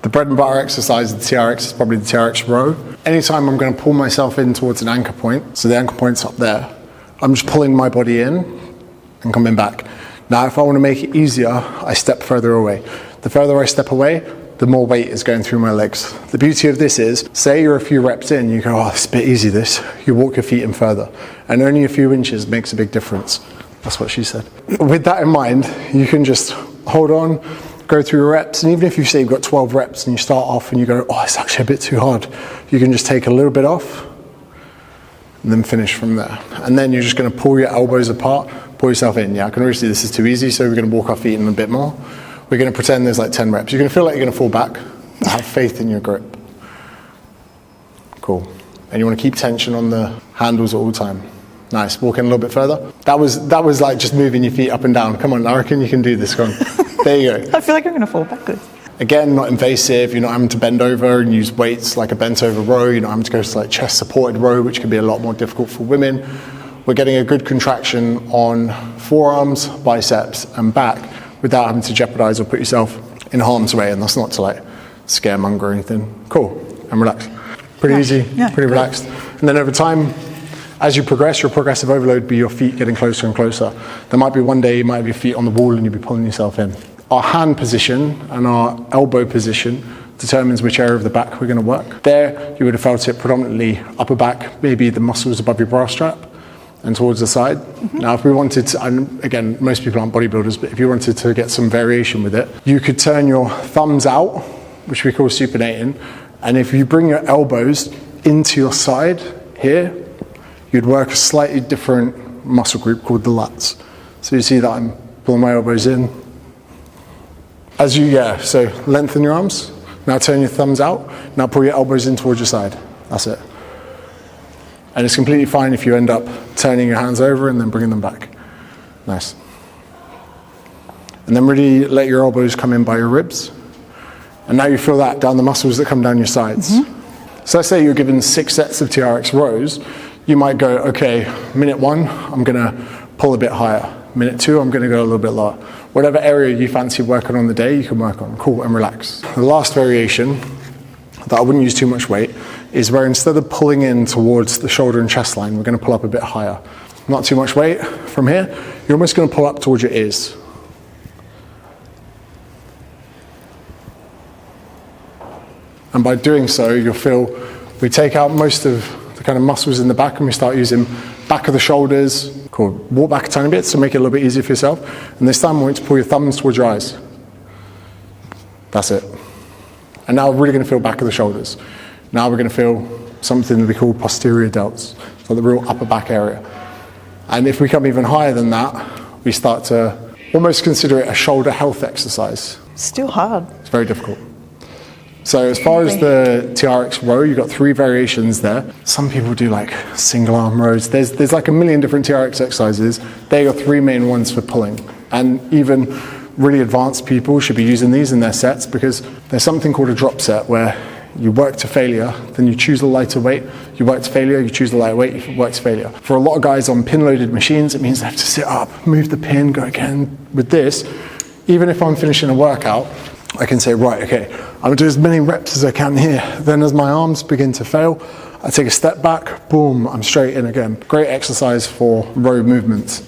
The bread and butter exercise of the TRX is probably the TRX row. Anytime I'm going to pull myself in towards an anchor point, so the anchor point's up there, I'm just pulling my body in and coming back. Now, if I want to make it easier, I step further away. The further I step away, the more weight is going through my legs. The beauty of this is, say you're a few reps in, you go, oh, it's a bit easy this. You walk your feet in further. And only a few inches makes a big difference. That's what she said. With that in mind, you can just hold on, go through your reps, and even if you say you've got 12 reps and you start off and you go, oh, it's actually a bit too hard, you can just take a little bit off and then finish from there. And then you're just gonna pull your elbows apart, pull yourself in. Yeah, I can already see this is too easy, so we're gonna walk our feet in a bit more. We're going to pretend there's like 10 reps. You're going to feel like you're going to fall back. Have faith in your grip. Cool. And you want to keep tension on the handles at all time. Nice. Walk in a little bit further. That was like just moving your feet up and down. Come on, I reckon you can do this. Come on. There you go. I feel like I'm going to fall backwards. Again, not invasive. You're not having to bend over and use weights like a bent over row. You're not having to go to like chest supported row, which can be a lot more difficult for women. We're getting a good contraction on forearms, biceps, and back, without having to jeopardize or put yourself in harm's way, and that's not to like scaremonger or anything. Cool, and relax. Pretty easy, pretty relaxed. And then over time, as you progress, your progressive overload be your feet getting closer and closer. There might be one day you might have your feet on the wall and you'll be pulling yourself in. Our hand position and our elbow position determines which area of the back we're gonna work. There, you would have felt it predominantly upper back, maybe the muscles above your bra strap, and towards the side. Now, if we wanted to, and again, most people aren't bodybuilders, but if you wanted to get some variation with it, you could turn your thumbs out, which we call supinating, and if you bring your elbows into your side here, you'd work a slightly different muscle group called the lats. So you see that I'm pulling my elbows in. So lengthen your arms, now turn your thumbs out, now pull your elbows in towards your side. That's it. And it's completely fine if you end up turning your hands over and then bringing them back. Nice. And then really let your elbows come in by your ribs. And now you feel that down the muscles that come down your sides. So let's say you're given 6 sets of TRX rows. You might go, okay, minute 1, I'm gonna pull a bit higher. Minute 2, I'm gonna go a little bit lower. Whatever area you fancy working on the day, you can work on. Cool, and relax. The last variation, that I wouldn't use too much weight, is where instead of pulling in towards the shoulder and chest line, we're going to pull up a bit higher. Not too much weight from here. You're almost going to pull up towards your ears. And by doing so, you'll feel we take out most of the kind of muscles in the back and we start using back of the shoulders. Cool. Walk back a tiny bit to make it a little bit easier for yourself. And this time, I want you to pull your thumbs towards your eyes. That's it. And now we're really going to feel back of the shoulders. Now we're going to feel something that we call posterior delts, so the real upper back area. And if we come even higher than that, we start to almost consider it a shoulder health exercise. Still hard. It's very difficult. So as far as the TRX row, you've got 3 variations there. Some people do like single arm rows. There's like a million different TRX exercises. They're your 3 main ones for pulling. And even really advanced people should be using these in their sets, because there's something called a drop set where you work to failure, then you choose the lighter weight, you work to failure, you choose the lighter weight, you work to failure. For a lot of guys on pin-loaded machines, it means they have to sit up, move the pin, go again. With this, even if I'm finishing a workout, I can say, right, okay, I'm gonna do as many reps as I can here. Then as my arms begin to fail, I take a step back, boom, I'm straight in again. Great exercise for row movements.